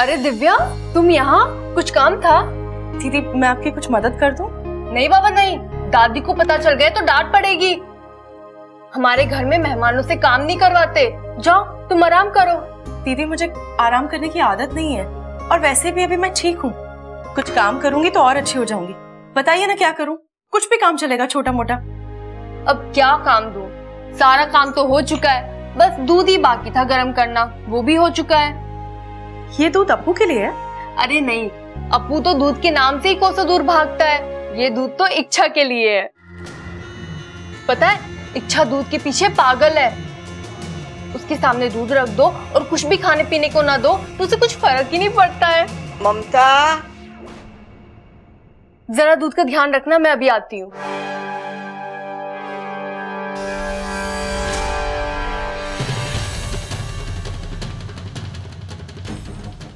अरे दिव्या, तुम यहाँ? कुछ काम था? दीदी मैं आपकी कुछ मदद कर दूं? नहीं बाबा नहीं, दादी को पता चल गया तो डांट पड़ेगी। हमारे घर में मेहमानों से काम नहीं करवाते। जाओ तुम आराम करो। दीदी मुझे आराम करने की आदत नहीं है, और वैसे भी अभी मैं ठीक हूँ। कुछ काम करूंगी तो और अच्छी हो जाऊंगी। बताइए ना क्या करूँ? कुछ भी काम चलेगा, छोटा मोटा। अब क्या काम दूं? सारा काम तो हो चुका है, बस दूध ही बाकी था गर्म करना, वो भी हो चुका है। ये दूध अप्पू के लिए है? अरे नहीं, अप्पू तो दूध के नाम से ही कोसों दूर भागता है। ये दूध तो इच्छा के लिए है। पता है, इच्छा दूध के पीछे पागल है। उसके सामने दूध रख दो और कुछ भी खाने पीने को ना दो तो उसे कुछ फर्क ही नहीं पड़ता है। ममता, जरा दूध का ध्यान रखना, मैं अभी आती हूँ।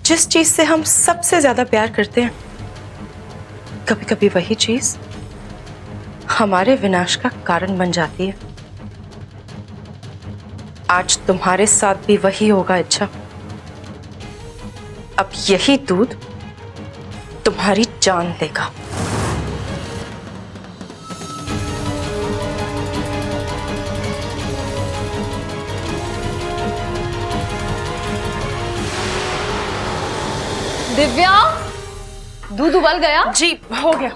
जिस चीज से हम सबसे ज्यादा प्यार करते हैं, कभी कभी वही चीज हमारे विनाश का कारण बन जाती है। आज तुम्हारे साथ भी वही होगा इच्छा। अब यही दूध तुम्हारी जान लेगा। दिव्या, दूध उबल गया? जी हो गया।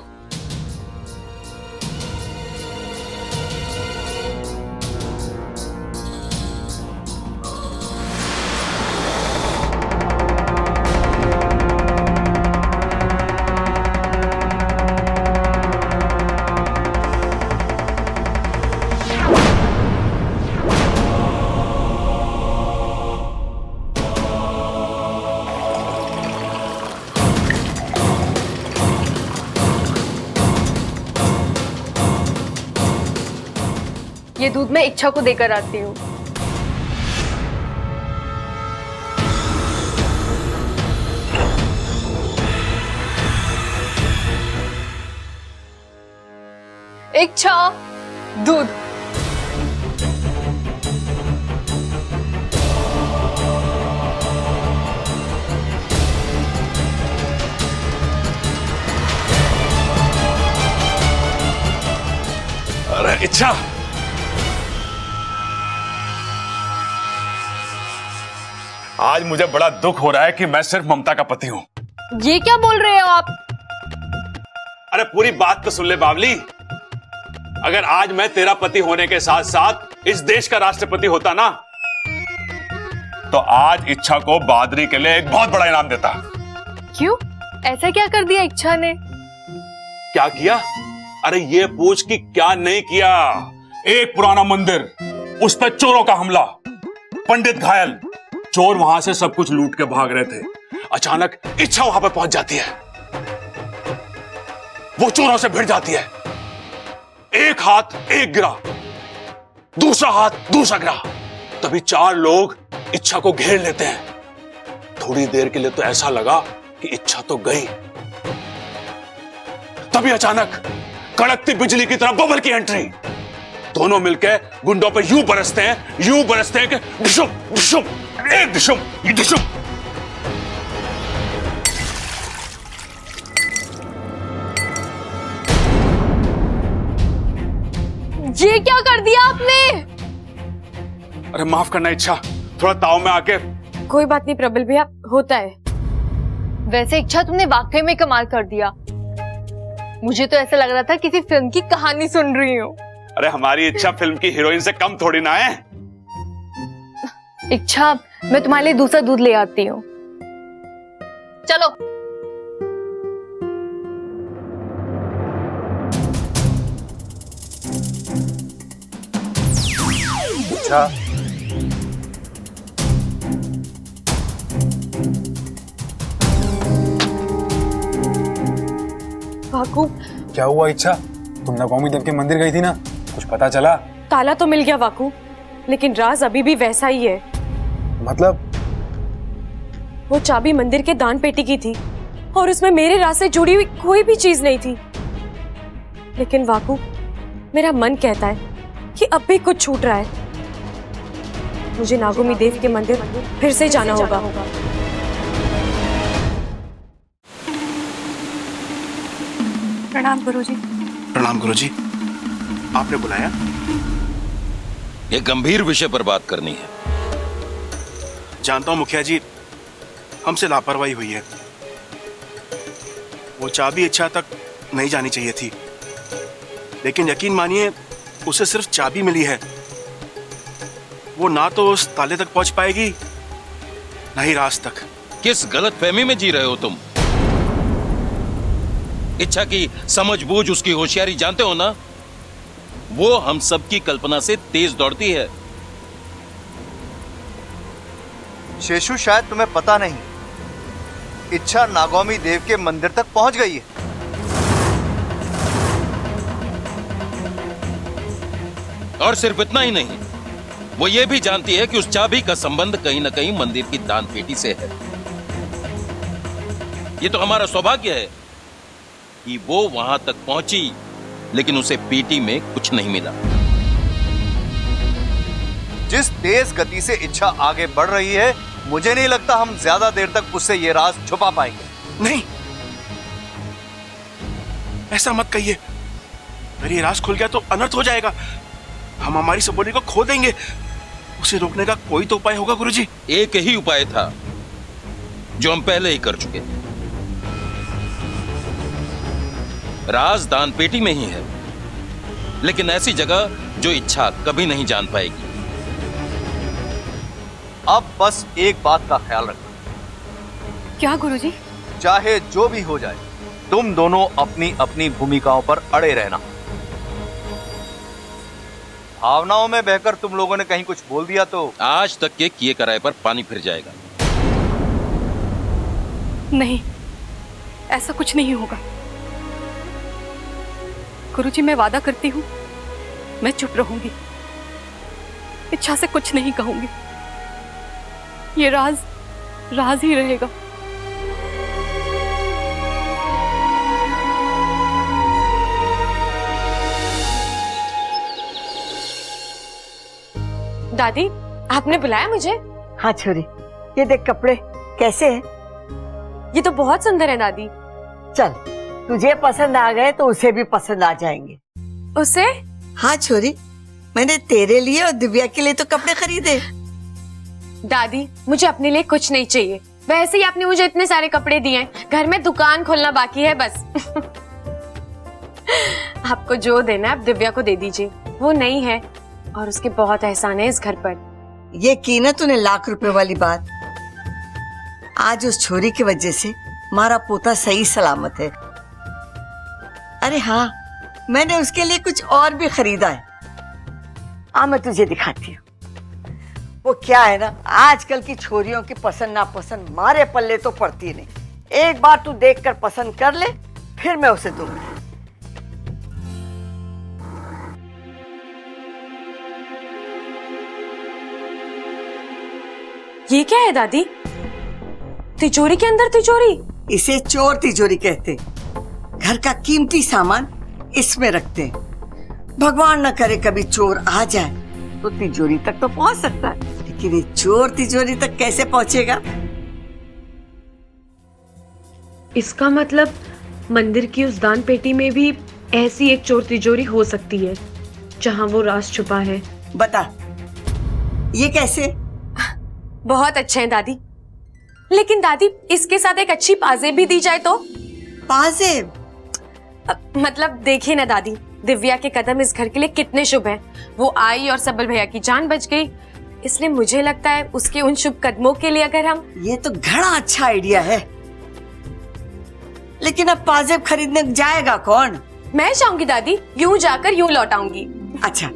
ये दूध मैं इच्छा को देकर आती हूँ। इच्छा, दूध। अरे इच्छा, आज मुझे बड़ा दुख हो रहा है कि मैं सिर्फ ममता का पति हूं। ये क्या बोल रहे हो आप? अरे पूरी बात तो सुन ले बावली। अगर आज मैं तेरा पति होने के साथ साथ इस देश का राष्ट्रपति होता ना, तो आज इच्छा को बहादुरी के लिए एक बहुत बड़ा इनाम देता। क्यों? ऐसा क्या कर दिया इच्छा ने? क्या किया? अरे ये पूछ कि क्या नहीं किया। एक पुराना मंदिर, उस पर चोरों का हमला, पंडित घायल, चोर वहां से सब कुछ लूट के भाग रहे थे। अचानक इच्छा वहां पर पहुंच जाती है, वो चोरों से भिड़ जाती है। एक हाथ एक गिरा, दूसरा हाथ दूसरा गिरा। तभी चार लोग इच्छा को घेर लेते हैं। थोड़ी देर के लिए तो ऐसा लगा कि इच्छा तो गई। तभी अचानक कड़कती बिजली की तरह बबल की एंट्री। दोनों मिलकर गुंडों पे यूं बरसते हैं कि डिशुम डिशुम, एक डिशुम, ये डिशुम। ये क्या कर दिया आपने? अरे माफ करना इच्छा, थोड़ा ताव में आके। कोई बात नहीं प्रबल भैया, होता है। वैसे इच्छा तुमने वाकई में कमाल कर दिया। मुझे तो ऐसा लग रहा था किसी फिल्म की कहानी सुन रही हूँ। अरे हमारी इच्छा फिल्म की हीरोइन से कम थोड़ी ना है। इच्छा, मैं तुम्हारे लिए दूसरा दूध ले आती हूँ। चलो। इच्छा, वाकू, क्या हुआ इच्छा? तुम नवमी देव के मंदिर गई थी ना, कुछ पता चला? ताला तो मिल गया वाकू, लेकिन राज अभी भी वैसा ही है। मतलब? वो चाबी मंदिर के दान पेटी की थी और उसमें मेरे राज से जुड़ी हुई कोई भी चीज नहीं थी। लेकिन वाकू, मेरा मन कहता है कि अब भी कुछ छूट रहा है। मुझे नागोमी देव के मंदिर फिर से जाना होगा। प्रणाम गुरुजी। प्रणाम गुरुजी। आपने बुलाया? एक गंभीर विषय पर बात करनी है। जानता हूं मुखिया जी, हमसे लापरवाही हुई है। वो चाबी इच्छा तक नहीं जानी चाहिए थी, लेकिन यकीन मानिए उसे सिर्फ चाबी मिली है। वो ना तो उस ताले तक पहुंच पाएगी, ना ही राज तक। किस गलतफहमी में जी रहे हो तुम? इच्छा की समझबूझ, उसकी होशियारी जानते हो ना? वो हम सबकी कल्पना से तेज दौड़ती है। शेषु, शायद तुम्हें पता नहीं, इच्छा नागौमी देव के मंदिर तक पहुंच गई है। और सिर्फ इतना ही नहीं, वो ये भी जानती है कि उस चाबी का संबंध कहीं ना कहीं मंदिर की दान पेटी से है। ये तो हमारा सौभाग्य है कि वो वहां तक पहुंची, लेकिन उसे पेटी में कुछ नहीं मिला। जिस तेज गति से इच्छा आगे बढ़ रही है, मुझे नहीं लगता हम ज्यादा देर तक उससे ये राज छुपा पाएंगे। नहीं, ऐसा मत कहिए। अगर ये राज खुल गया तो अनर्थ हो जाएगा। हम हमारी सबोली को खो देंगे। उसे रोकने का कोई तो उपाय होगा गुरुजी। एक ही उपाय था जो हम पहले ही कर चुके। राज दान पेटी में ही है, लेकिन ऐसी जगह जो इच्छा कभी नहीं जान पाएगी। अब बस एक बात का ख्याल रखना। क्या गुरुजी? चाहे जो भी हो जाए, तुम दोनों अपनी अपनी भूमिकाओं पर अड़े रहना। भावनाओं में बहकर तुम लोगों ने कहीं कुछ बोल दिया तो आज तक के किए कराए पर पानी फिर जाएगा। नहीं, ऐसा कुछ नहीं होगा गुरुजी। मैं वादा करती हूँ, मैं चुप रहूंगी, इच्छा से कुछ नहीं कहूंगी। ये राज राज ही रहेगा। दादी, आपने बुलाया मुझे? हाँ छोरी, ये देख कपड़े कैसे हैं? ये तो बहुत सुंदर है दादी। चल, तुझे पसंद आ गए तो उसे भी पसंद आ जाएंगे। उसे? हाँ छोरी, मैंने तेरे लिए और दिव्या के लिए तो कपड़े खरीदे। दादी, मुझे अपने लिए कुछ नहीं चाहिए। वैसे ही आपने मुझे इतने सारे कपड़े दिए हैं, घर में दुकान खोलना बाकी है बस। आपको जो देना है आप दिव्या को दे दीजिए। वो नहीं है और उसके बहुत एहसान है इस घर पर। ये की ना तूने लाख रुपए वाली बात। आज उस छोरी की वजह से हमारा पोता सही सलामत है। अरे हाँ, मैंने उसके लिए कुछ और भी खरीदा है। आ मैं तुझे दिखाती हूँ। वो क्या है ना, आजकल की छोरियों की पसंद नापसंद मारे पल्ले तो पड़ती नहीं। एक बार तू देखकर पसंद कर ले, फिर मैं उसे दूंगी। ये क्या है दादी? तिजोरी के अंदर तिजोरी? इसे चोर तिजोरी कहते। घर का कीमती सामान इसमें रखते हैं। भगवान न करे कभी चोर आ जाए तो तिजोरी तक तो पहुंच सकता है, लेकिन ये चोर तिजोरी तक कैसे पहुंचेगा? इसका मतलब मंदिर की उस दान पेटी में भी ऐसी एक चोर तिजोरी हो सकती है जहां वो राज छुपा है। बता, ये कैसे? बहुत अच्छे हैं दादी, लेकिन दादी इसके साथ एक अच्छी पाजेब भी दी जाए तो? पाजेब? मतलब देखिए ना दादी, दिव्या के कदम इस घर के लिए कितने शुभ हैं। वो आई और सबल भैया की जान बच गई, इसलिए मुझे लगता है उसके उन शुभ कदमों के लिए अगर हम। ये तो घड़ा अच्छा आइडिया है, लेकिन अब पाजेब खरीदने जाएगा कौन? मैं जाऊंगी दादी, यूं जाकर यूं लौट आऊंगी। अच्छा,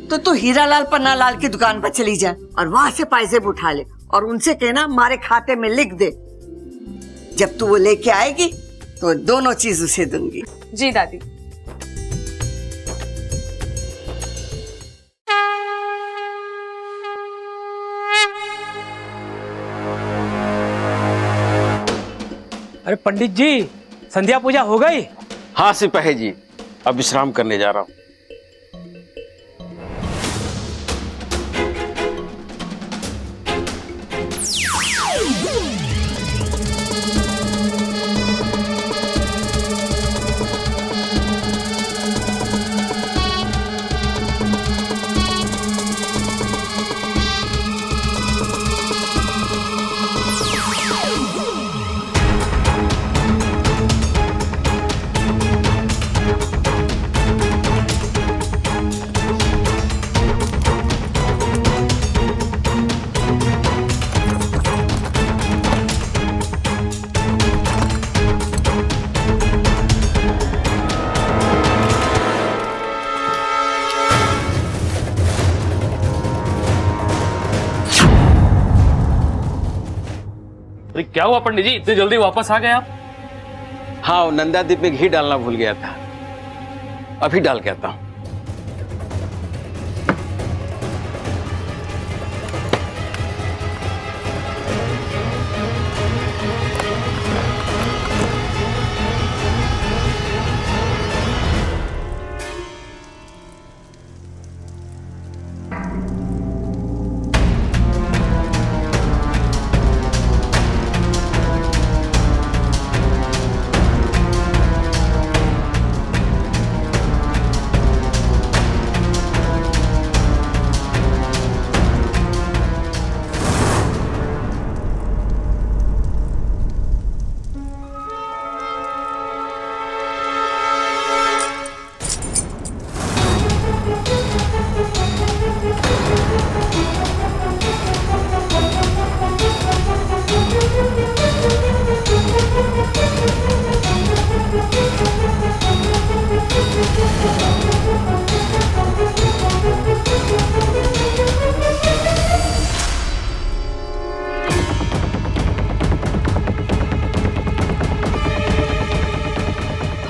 तो तू हीरालाल पन्नालाल की दुकान पर चली जा और वहां से पाजेब उठा ले और उनसे कहना हमारे खाते में लिख दे। जब तू वो लेके आएगी तो दोनों चीज उसे दूंगी। जी दादी। अरे पंडित जी, संध्या पूजा हो गई? हाँ सिपाही जी, अब विश्राम करने जा रहा हूँ। अरे क्या हुआ पंडित जी, इतनी जल्दी वापस आ गए आप? हाँ, वो नंदादीप में घी डालना भूल गया था, अभी डाल के आता हूँ।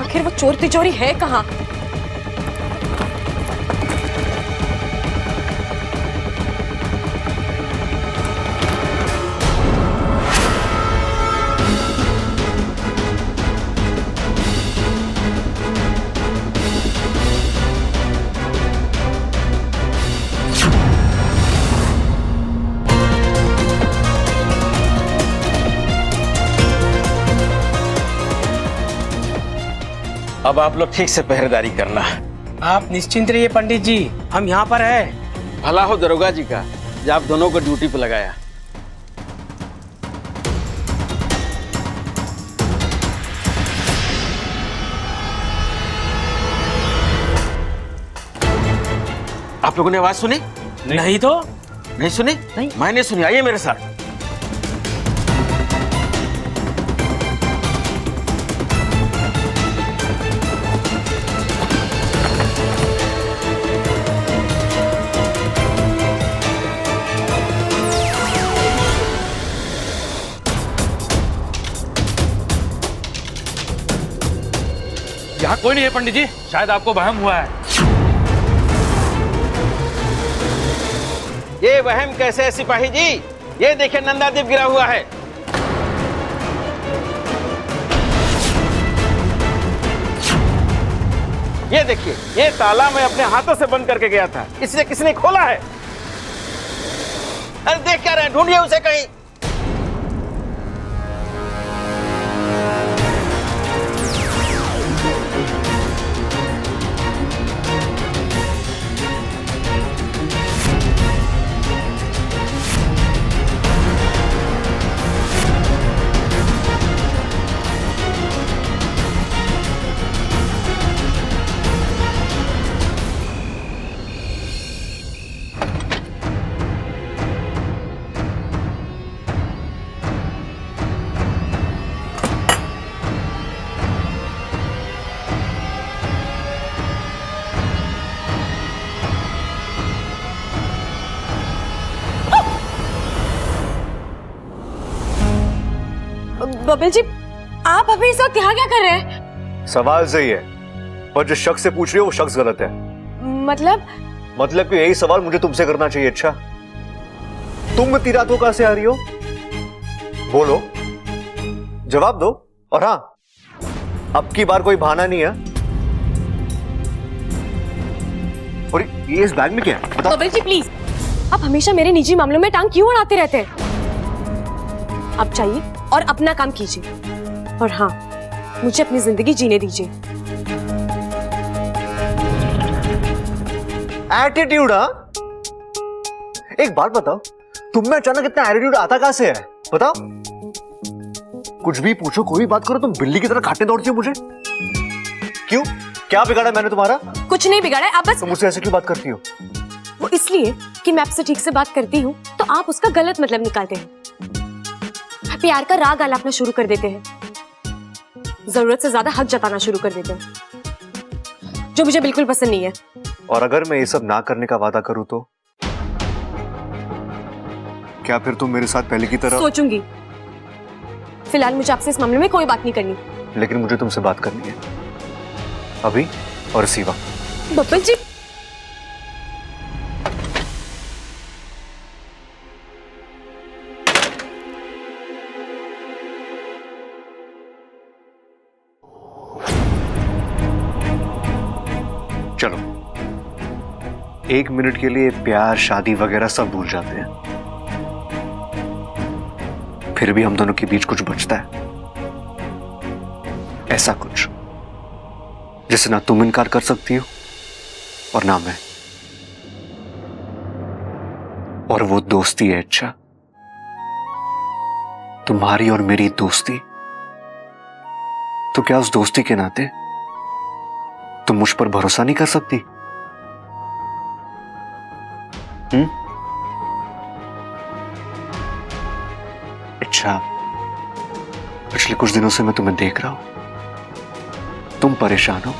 आखिर वो चोर तिजोरी है कहाँ? अब आप लोग ठीक से पहरेदारी करना। आप निश्चिंत रहिए पंडित जी, हम यहाँ पर है। भला हो दरोगा जी का जो आप दोनों को ड्यूटी पे लगाया। आप लोगों ने आवाज सुनी? नहीं तो? नहीं सुनी? नहीं, मैंने सुनी। आइए मेरे साथ। यहाँ कोई नहीं है पंडित जी, शायद आपको वहम हुआ है। ये वहम कैसे है सिपाही जी? ये देखिए नंदादीप गिरा हुआ है। ये देखिए, ये ताला मैं अपने हाथों से बंद करके गया था, इसलिए किसने खोला है? अरे देख क्या रहे हैं, ढूंढिए उसे कहीं। बबल जी, आप अभी इस वक्त यहाँ क्या कर रहे हैं? सवाल सही है, पर जो शख्स से पूछ रही हो वो शख्स गलत है। मतलब कि यही सवाल मुझे तुमसे करना चाहिए। अच्छा, तुम इतनी रात को कहां से आ रही हो? बोलो, जवाब दो। और हाँ, अब की बार कोई बहाना नहीं है। और ये इस बैग में क्या है? बताओ। बबल जी प्लीज, आप हमेशा मेरे निजी मामलों में टांग क्यों अड़ाते रहते हैं? आप चाहिए और अपना काम कीजिए, और हाँ, मुझे अपनी जिंदगी जीने दीजिए। एटीट्यूड? हाँ, एक बात बताओ, तुम में अचानक इतना एटीट्यूड आता कहां से है? बताओ। कुछ भी पूछो, कोई भी बात करो, तुम बिल्ली की तरह काटने दौड़ती हो मुझे। क्यों? क्या बिगाड़ा मैंने तुम्हारा? कुछ नहीं बिगाड़ा, आप बस। तुम मुझसे ऐसे क्यों बात करती हो? वो इसलिए कि मैं आपसे ठीक से बात करती हूँ तो आप उसका गलत मतलब निकालते हैं, प्यार का राग आलापना शुरू कर देते हैं, जरूरत से ज्यादा हक जताना शुरू कर देते हैं, जो मुझे बिल्कुल पसंद नहीं है। और अगर मैं ये सब ना करने का वादा करूं तो क्या फिर तुम मेरे साथ पहले की तरह? सोचूंगी, फिलहाल मुझे आपसे इस मामले में कोई बात नहीं करनी। लेकिन मुझे तुमसे बात करनी है, अभी और इसी वक्त। बब्बल जी, चलो 1 मिनट के लिए प्यार शादी वगैरह सब भूल जाते हैं, फिर भी हम दोनों के बीच कुछ बचता है, ऐसा कुछ जिसे ना तुम इनकार कर सकती हो और ना मैं, और वो दोस्ती है। अच्छा, तुम्हारी और मेरी दोस्ती। तो क्या उस दोस्ती के नाते तुम मुझ पर भरोसा नहीं कर सकती? अच्छा, पिछले कुछ दिनों से मैं तुम्हें देख रहा हूं, तुम परेशान हो,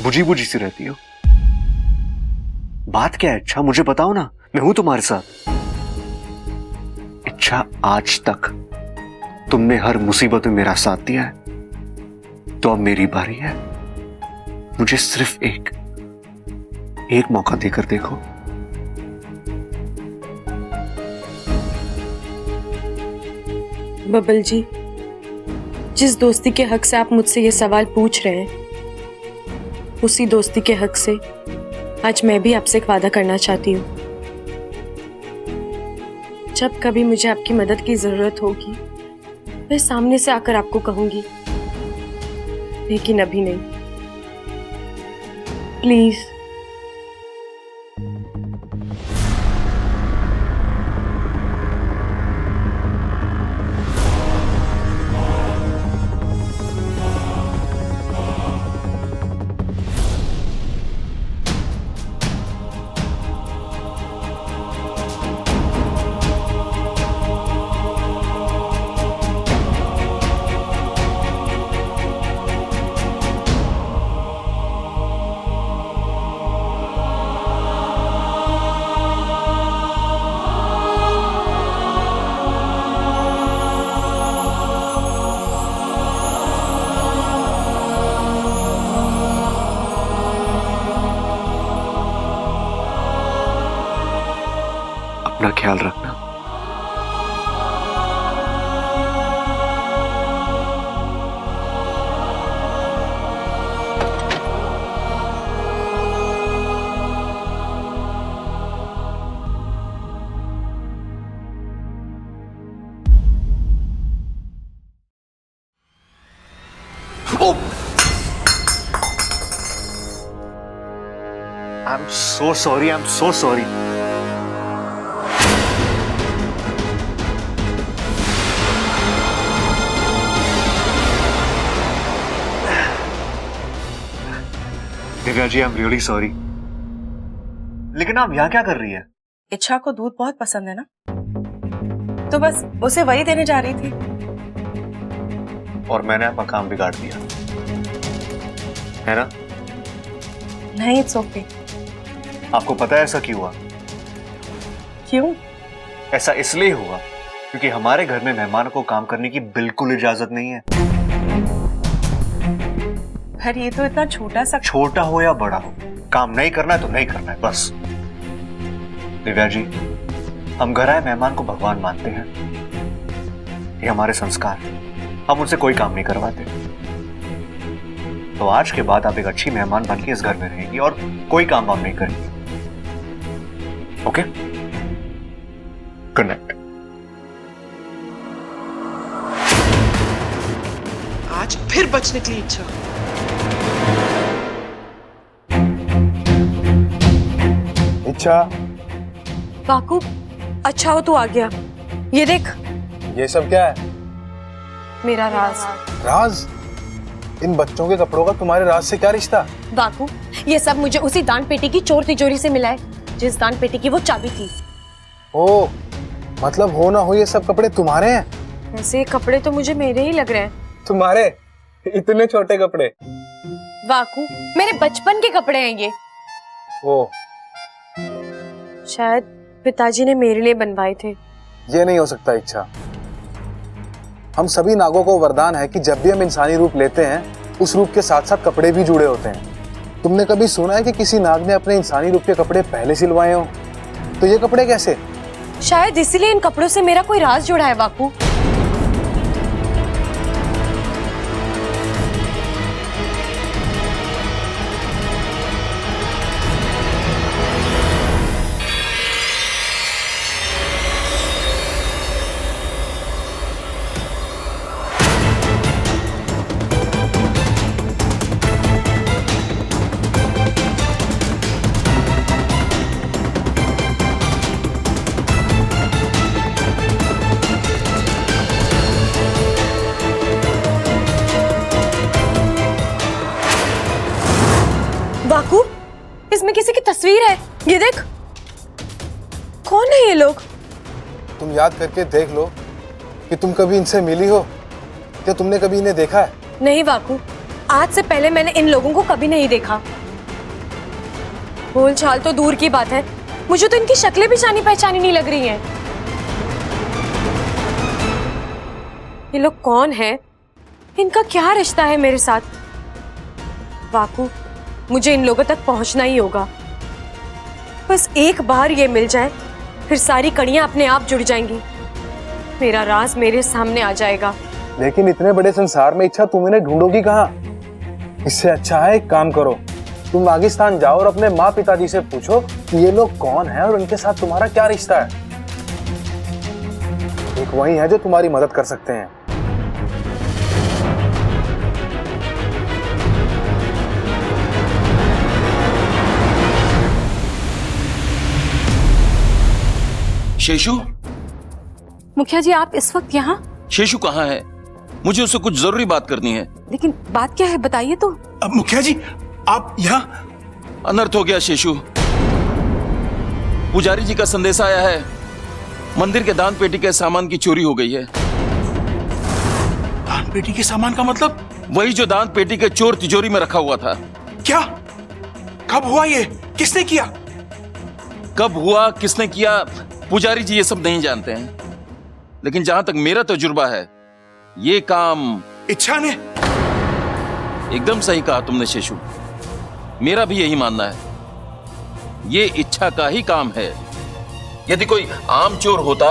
बुझी बुझी सी रहती हो। बात क्या है? अच्छा मुझे बताओ ना, मैं हूं तुम्हारे साथ। अच्छा, आज तक तुमने हर मुसीबत में मेरा साथ दिया है, तो अब मेरी बारी है। मुझे सिर्फ एक मौका देकर देखो। बब्बल जी, जिस दोस्ती के हक से आप मुझसे ये सवाल पूछ रहे हैं, उसी दोस्ती के हक से आज मैं भी आपसे एक वादा करना चाहती हूँ। जब कभी मुझे आपकी मदद की जरूरत होगी, मैं सामने से आकर आपको कहूंगी, लेकिन अभी नहीं। प्लीज। अपना ख्याल रखना। I'm so sorry. I'm so sorry. Divya ji, I am really sorry. लेकिन आप यहाँ क्या कर रही है? इच्छा को दूध बहुत पसंद है ना, तो बस उसे वही देने जा रही थी। और मैंने आपका काम बिगाड़ दिया है ना? नहीं, इट्स ओके। आपको पता है ऐसा क्यों हुआ? क्यों? ऐसा इसलिए हुआ क्योंकि हमारे घर में मेहमान को काम करने की बिल्कुल इजाजत नहीं है। पर ये तो इतना छोटा सा। छोटा हो या बड़ा हो, काम नहीं करना है तो नहीं करना है, बस। दिव्या जी, हम घर आए मेहमान को भगवान मानते हैं, ये हमारे संस्कार हैं। हम उनसे कोई काम नहीं करवाते। तो आज के बाद आप एक अच्छी मेहमान बन के इस घर में रहेंगी और कोई काम वाम नहीं करेंगी। ओके? Good night. आज फिर बच निकली इच्छा। इच्छा, वाकू, अच्छा हो तू आ गया। ये देख, ये सब क्या है? मेरा राज। राज? इन बच्चों के कपड़ों का तुम्हारे राज से क्या रिश्ता? वाकू, ये सब मुझे उसी दान पेटी की चोर तिजोरी से मिला है, जिस दान पेटी की वो चाबी थी। ओ, मतलब हो ना हो ये सब कपड़े तुम्हारे हैं? वैसे कपड़े तो मुझे मेरे ही लग रहे हैं। तुम्हारे? इतने छोटे कपड़े? वाकू, मेरे बचपन के कपड़े हैं ये। ओ, शायद पिताजी ने मेरे लिए बनवाए थे। ये नहीं हो सकता इच्छा। हम सभी नागों को वरदान है कि जब भी हम इंसानी रूप लेते हैं उस रूप के साथ साथ कपड़े भी जुड़े होते हैं। तुमने कभी सुना है कि किसी नाग ने अपने इंसानी रूप के कपड़े पहले सिलवाए हो? तो ये कपड़े कैसे? शायद इसीलिए इन कपड़ों से मेरा कोई राज जुड़ा है वाकू। वाकू, इसमें किसी की तस्वीर है, ये देख। कौन है ये लोग? तुम याद करके देख लो कि तुम कभी इनसे मिली हो या तुमने कभी इन्हें देखा है? नहीं वाकू, आज से पहले मैंने इन लोगों को कभी नहीं देखा। बोल चाल तो दूर की बात है, मुझे तो इनकी शक्लें भी जानी पहचानी नहीं लग रही हैं। ये लोग कौन हैं? इनका क्या रिश्ता है मेरे साथ? वाकू, मुझे इन लोगों तक पहुंचना ही होगा। बस एक बार ये मिल जाए, फिर सारी कड़ियां अपने आप जुड़ जाएंगी, मेरा राज मेरे सामने आ जाएगा। लेकिन इतने बड़े संसार में इच्छा तुम इन्हें ढूंढोगी कहाँ? इससे अच्छा है एक काम करो, तुम पाकिस्तान जाओ और अपने माँ पिताजी से पूछो कि ये लोग कौन हैं और उनके साथ तुम्हारा क्या रिश्ता है। एक वही है जो तुम्हारी मदद कर सकते हैं। शेषु? मुखिया जी, आप इस वक्त यहाँ? शेषु कहाँ है? मुझे उससे कुछ जरूरी बात करनी है। लेकिन बात क्या है, बताइए तो। अब मुखिया जी, आप यहाँ? अनर्थ हो गया शेषु। पुजारी जी का संदेश आया है, मंदिर के दान पेटी के सामान की चोरी हो गई है। दान पेटी के सामान का मतलब? वही जो दान पेटी के चोर तिजोरी में रखा हुआ था। क्या? कब हुआ ये? किसने किया? कब हुआ, किसने किया, पुजारी जी ये सब नहीं जानते हैं, लेकिन जहां तक मेरा तजुर्बा है, ये काम इच्छा ने। एकदम सही कहा तुमने शेषु, मेरा भी यही मानना है, ये इच्छा का ही काम है। यदि कोई आम चोर होता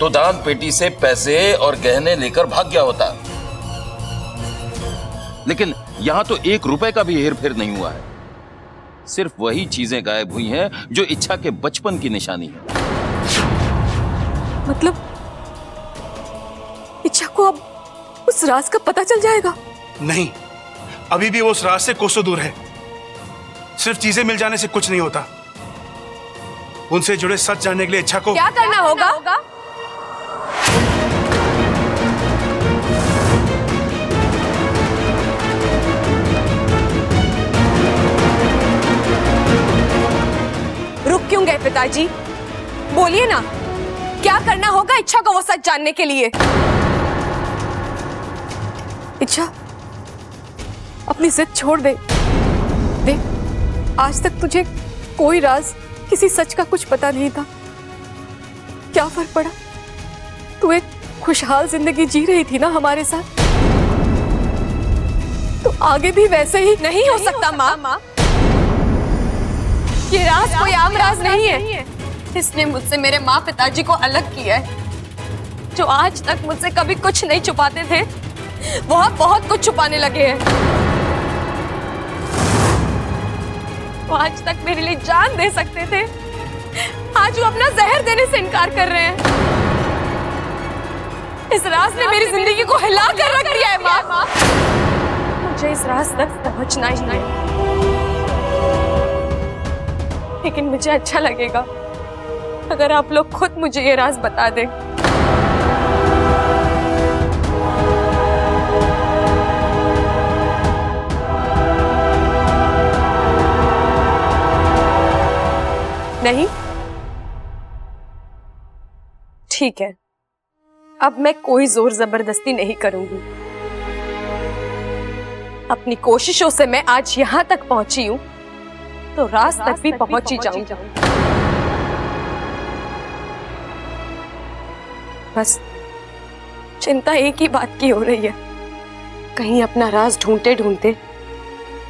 तो दान पेटी से पैसे और गहने लेकर भाग गया होता, लेकिन यहां तो 1 रुपए का भी हेरफेर नहीं हुआ है। सिर्फ वही चीजें गायब हुई हैं जो इच्छा के बचपन की निशानी है। मतलब इच्छा को अब उस राज का पता चल जाएगा? नहीं, अभी भी वो उस राज से कोसों दूर है। सिर्फ चीजें मिल जाने से कुछ नहीं होता, उनसे जुड़े सच जानने के लिए इच्छा को क्या करना होगा? रुक क्यों गए पिताजी? बोलिए ना, क्या करना होगा इच्छा को वो सच जानने के लिए? इच्छा, अपनी जिद छोड़ दे। देख, आज तक तुझे कोई राज, किसी सच का कुछ पता नहीं था। क्या फर्क पड़ा? तू एक खुशहाल जिंदगी जी रही थी ना हमारे साथ। तो आगे भी वैसे ही नहीं हो सकता माँ। ये राज कोई आम राज नहीं है। इसने मुझसे मेरे माँ पिताजी को अलग किया है। जो आज तक मुझसे कभी कुछ नहीं छुपाते थे, वो अब बहुत कुछ छुपाने लगे हैं। वो आज तक मेरे लिए जान दे सकते थे, आज वो अपना जहर देने से इनकार कर रहे हैं। इस राज ने मेरी जिंदगी को हिला कर रख दिया है माँ। मुझे इस राज तक पहुंचना ही है, लेकिन मुझे अच्छा लगेगा अगर आप लोग खुद मुझे ये राज बता दें। नहीं? ठीक है, अब मैं कोई जोर जबरदस्ती नहीं करूंगी। अपनी कोशिशों से मैं आज यहां तक पहुंची हूं, तो राज तक भी पहुंच ही जाऊंगी। बस चिंता एक ही बात की हो रही है, कहीं अपना राज ढूंढते ढूंढते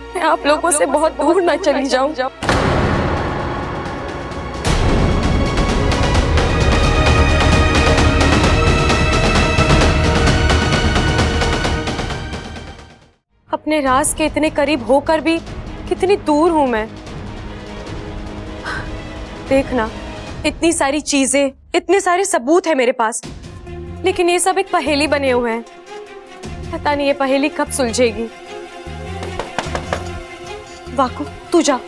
मैं आप लोगों से बहुत दूर ना चली जाऊं। अपने राज के इतने करीब होकर भी कितनी दूर हूं मैं। देखना, इतनी सारी चीजें, इतने सारे सबूत है मेरे पास, लेकिन ये सब एक पहेली बने हुए हैं। पता नहीं ये पहेली कब सुलझेगी। वाकू, तू जा।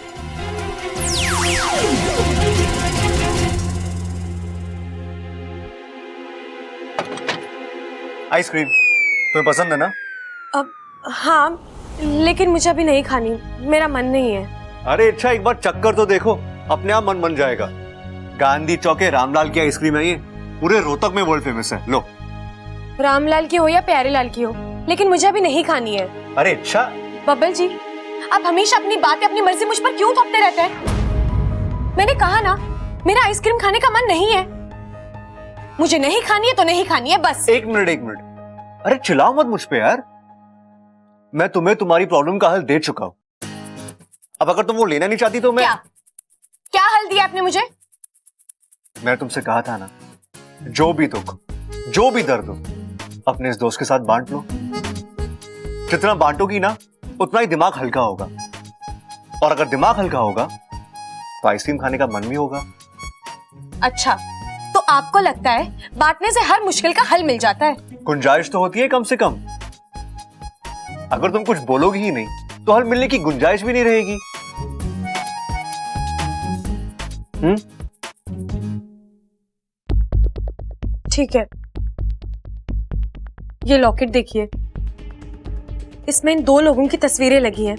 आइसक्रीम तुम्हें पसंद है ना? अब हाँ, लेकिन मुझे अभी नहीं खानी, मेरा मन नहीं है। अरे अच्छा, एक बार चक्कर तो देखो, अपने आप मन बन जाएगा। गांधी चौक के रामलाल की आइसक्रीम है ये, पूरे रोहतक में वर्ल्ड फेमस है। लो। रामलाल की हो या प्यारेलाल की हो, लेकिन मुझे अभी नहीं खानी है। अरे अच्छा। बब्बल जी, आप हमेशा अपनी बातें अपनी मर्जी मुझ पर क्यों थोपते रहते हैं? मैंने कहा ना, मेरा आइसक्रीम खाने का मन नहीं है। मुझे नहीं खानी है तो नहीं खानी है, बस। एक मिनट। अरे चिल्लाओ मत मुझ पे यार। मैं तुम्हें तुम्हारी प्रॉब्लम का हल दे चुका हूं। अब अगर तुम वो लेना नहीं चाहती तो मैं क्या हल दिया आपने मुझे? मैं तुमसे कहा था ना, जो भी दुख, जो भी दर्द हो, अपने इस दोस्त के साथ बांट लो। जितना बांटोगी ना, उतना ही दिमाग हल्का होगा, और अगर दिमाग हल्का होगा तो आइसक्रीम खाने का मन भी होगा। अच्छा, तो आपको लगता है बांटने से हर मुश्किल का हल मिल जाता है? गुंजाइश तो होती है कम से कम। अगर तुम कुछ बोलोगी ही नहीं तो हल मिलने की गुंजाइश भी नहीं रहेगी। ठीक है, ये लॉकेट देखिए, इसमें इन 2 लोगों की तस्वीरें लगी हैं।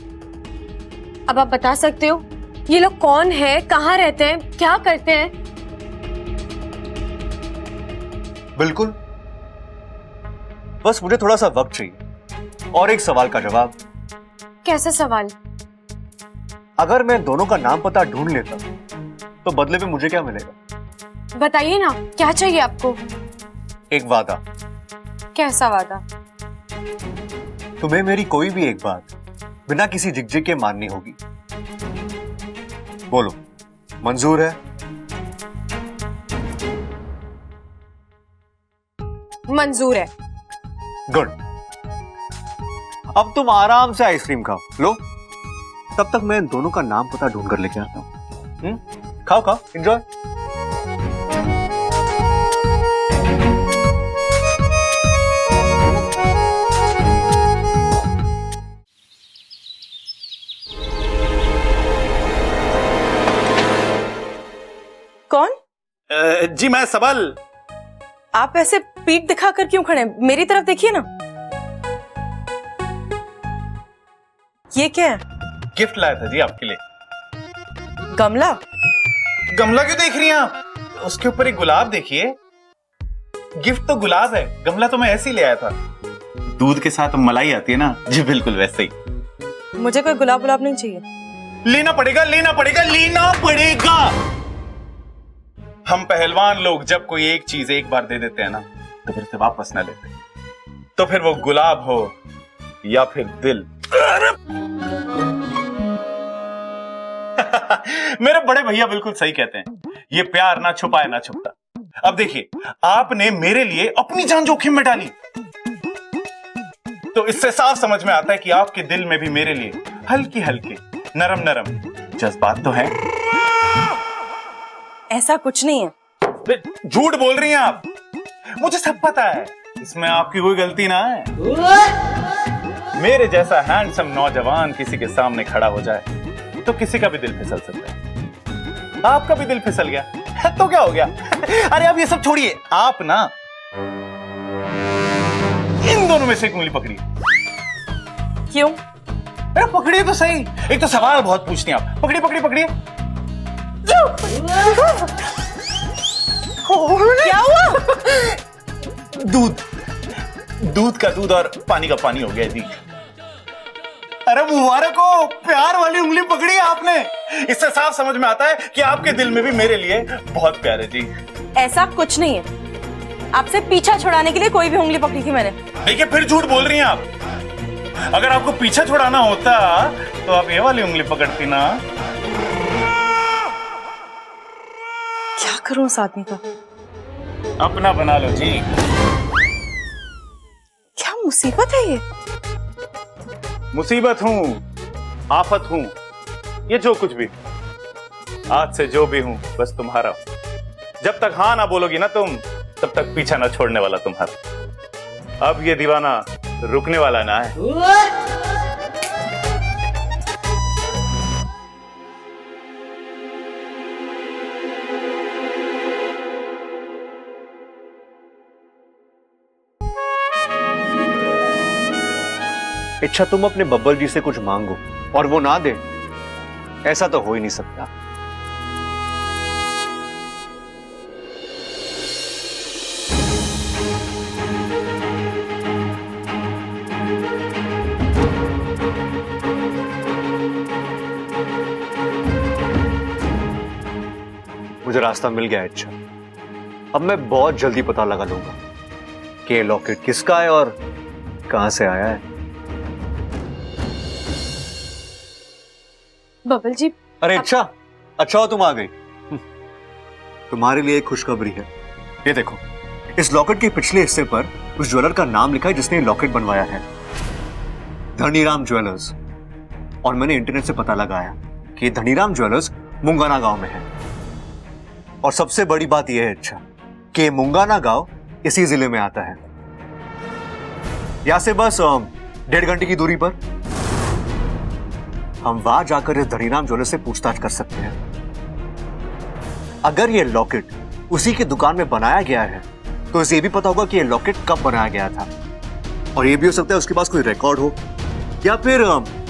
अब आप बता सकते हो ये लोग कौन है, कहाँ रहते हैं, क्या करते हैं? बिल्कुल, बस मुझे थोड़ा सा वक्त चाहिए और एक सवाल का जवाब। कैसा सवाल? अगर मैं दोनों का नाम पता ढूंढ लेता तो बदले में मुझे क्या मिलेगा? बताइए ना, क्या चाहिए आपको? एक वादा। कैसा वादा? तुम्हें मेरी कोई भी एक बात बिना किसी झिकझिक के माननी होगी। बोलो, मंजूर है? मंजूर है। गुड। अब तुम आराम से आइसक्रीम खाओ। लो, तब तक मैं इन दोनों का नाम पता ढूंढ कर लेके आता हूं। खाओ खाओ, एंजॉय। कौन? जी मैं सबल। आप ऐसे पीठ दिखाकर क्यों खड़े हैं? मेरी तरफ देखिए ना। ये क्या है? गिफ्ट लाया था जी आपके लिए। गमला? गमला क्यों देख रही हैं आप? उसके ऊपर एक गुलाब देखिए। गिफ्ट तो गुलाब है, गमला तो मैं ऐसे ही ले आया था। दूध के साथ मलाई आती है ना जी, बिल्कुल वैसे ही। मुझे कोई गुलाब नहीं चाहिए। लेना पड़ेगा, लेना पड़ेगा, लेना पड़ेगा। हम पहलवान लोग जब कोई एक चीज एक बार दे देते हैं ना, तो फिर से वापस ना लेते। तो फिर वो गुलाब हो या फिर दिल। मेरे बड़े भैया बिल्कुल सही कहते हैं, ये प्यार ना छुपाए ना छुपता। अब देखिए, आपने मेरे लिए अपनी जान जोखिम में डाली, तो इससे साफ समझ में आता है कि आपके दिल में भी मेरे लिए हल्की हल्के नरम नरम जज्बात तो हैं। ऐसा कुछ नहीं है। झूठ बोल रही हैं आप, मुझे सब पता है, इसमें आपकी कोई गलती ना है। मेरे जैसा हैंडसम नौजवान किसी के सामने खड़ा हो जाए तो किसी का भी दिल फिसल सकता है। आपका भी दिल फिसल गया तो क्या हो गया? अरे अब ये सब छोड़िए, आप ना इन दोनों में से एक उंगली पकड़िए। क्यों? अरे पकड़िए तो सही, एक तो सवाल बहुत पूछती हैं आप। पकड़िए पकड़िए पकड़िए। क्या हुआ? दूध का दूध और पानी का पानी हो गया जी। अरे मुबारक हो, प्यार वाली उंगली पकड़ी आपने। इससे साफ समझ में आता है कि आपके दिल में भी मेरे लिए बहुत प्यार है जी। ऐसा कुछ नहीं है। आपसे पीछा छुड़ाने के लिए कोई भी उंगली पकड़ी थी मैंने। देखिए फिर झूठ बोल रही हैं आप। अगर आपको पीछा छुड़ाना होता तो आप ये वाली उंगली पकड़ती ना। क्या करूं उस आदमी का? अपना बना लो जी। क्या मुसीबत है ये? मुसीबत हूं, आफत हूं, ये जो कुछ भी, आज से जो भी हूं बस तुम्हारा हूं। जब तक हाँ ना बोलोगी ना तुम, तब तक पीछा ना छोड़ने वाला तुम्हारा। अब ये दीवाना रुकने वाला ना है। इच्छा तुम अपने बब्बल जी से कुछ मांगो और वो ना दे, ऐसा तो हो ही नहीं सकता। मुझे रास्ता मिल गया इच्छा। अब मैं बहुत जल्दी पता लगा लूंगा कि ये लॉकेट किसका है और कहां से आया है। बबल जी। अरे इच्छा, अच्छा हो तुम आ गई। तुम्हारे लिए एक खुशखबरी है। ये देखो, इस लॉकेट के पिछले हिस्से पर उस ज्वेलर का नाम लिखा है जिसने ये लॉकेट बनवाया है, धनीराम ज्वेलर्स। और मैंने इंटरनेट से पता लगाया कि धनीराम ज्वेलर्स मुंगाना गांव में है। और सबसे बड़ी बात यह है इच्छा कि मुंगाना गांव इसी जिले में आता है, यहां से बस 1.5 घंटे की दूरी पर। हम वहां जाकर इस धनीराम ज्वेलर से पूछताछ कर सकते हैं। अगर यह लॉकेट उसी की दुकान में बनाया गया है तो इसे भी पता होगा कि यह लॉकेट कब बनाया गया था। और यह भी हो सकता है उसके पास कोई रिकॉर्ड हो, या फिर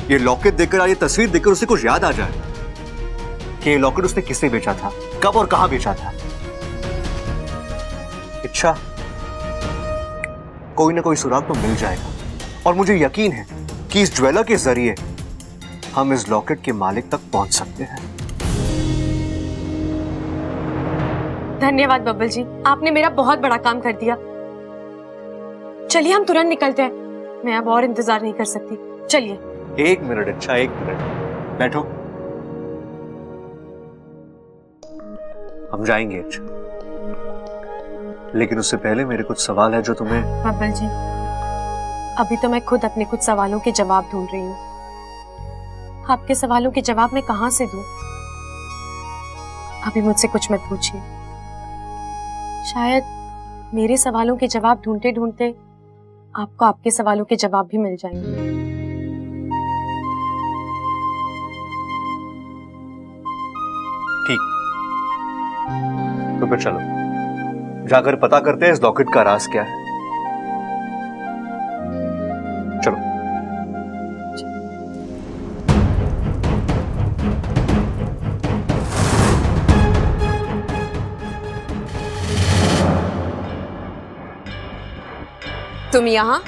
ये लॉकेट देखकर या ये तस्वीर देखकर उसे कुछ याद आ जाए कि ये लॉकेट उसने किसे बेचा था, कब और कहां बेचा था। इच्छा, कोई ना कोई सुराग तो मिल जाएगा और मुझे यकीन है कि इस ज्वेलर के जरिए हम इस लॉकेट के मालिक तक पहुंच सकते हैं। धन्यवाद बब्बल जी, आपने मेरा बहुत बड़ा काम कर दिया। चलिए हम तुरंत निकलते हैं, मैं अब और इंतजार नहीं कर सकती। चलिए। 1 मिनट इच्छा, 1 मिनट बैठो। हम जाएंगे इच्छा, लेकिन उससे पहले मेरे कुछ सवाल है जो तुम्हें। बब्बल जी, अभी तो मैं खुद अपने कुछ सवालों के जवाब ढूंढ रही हूँ। आपके सवालों के जवाब मैं कहां से दूं? अभी मुझसे कुछ मत पूछिए। शायद मेरे सवालों के जवाब ढूंढते ढूंढते आपको आपके सवालों के जवाब भी मिल जाएंगे। ठीक, तो फिर चलो जाकर पता करते हैं इस लॉकेट का राज क्या है। चलो। तुम यहाँ?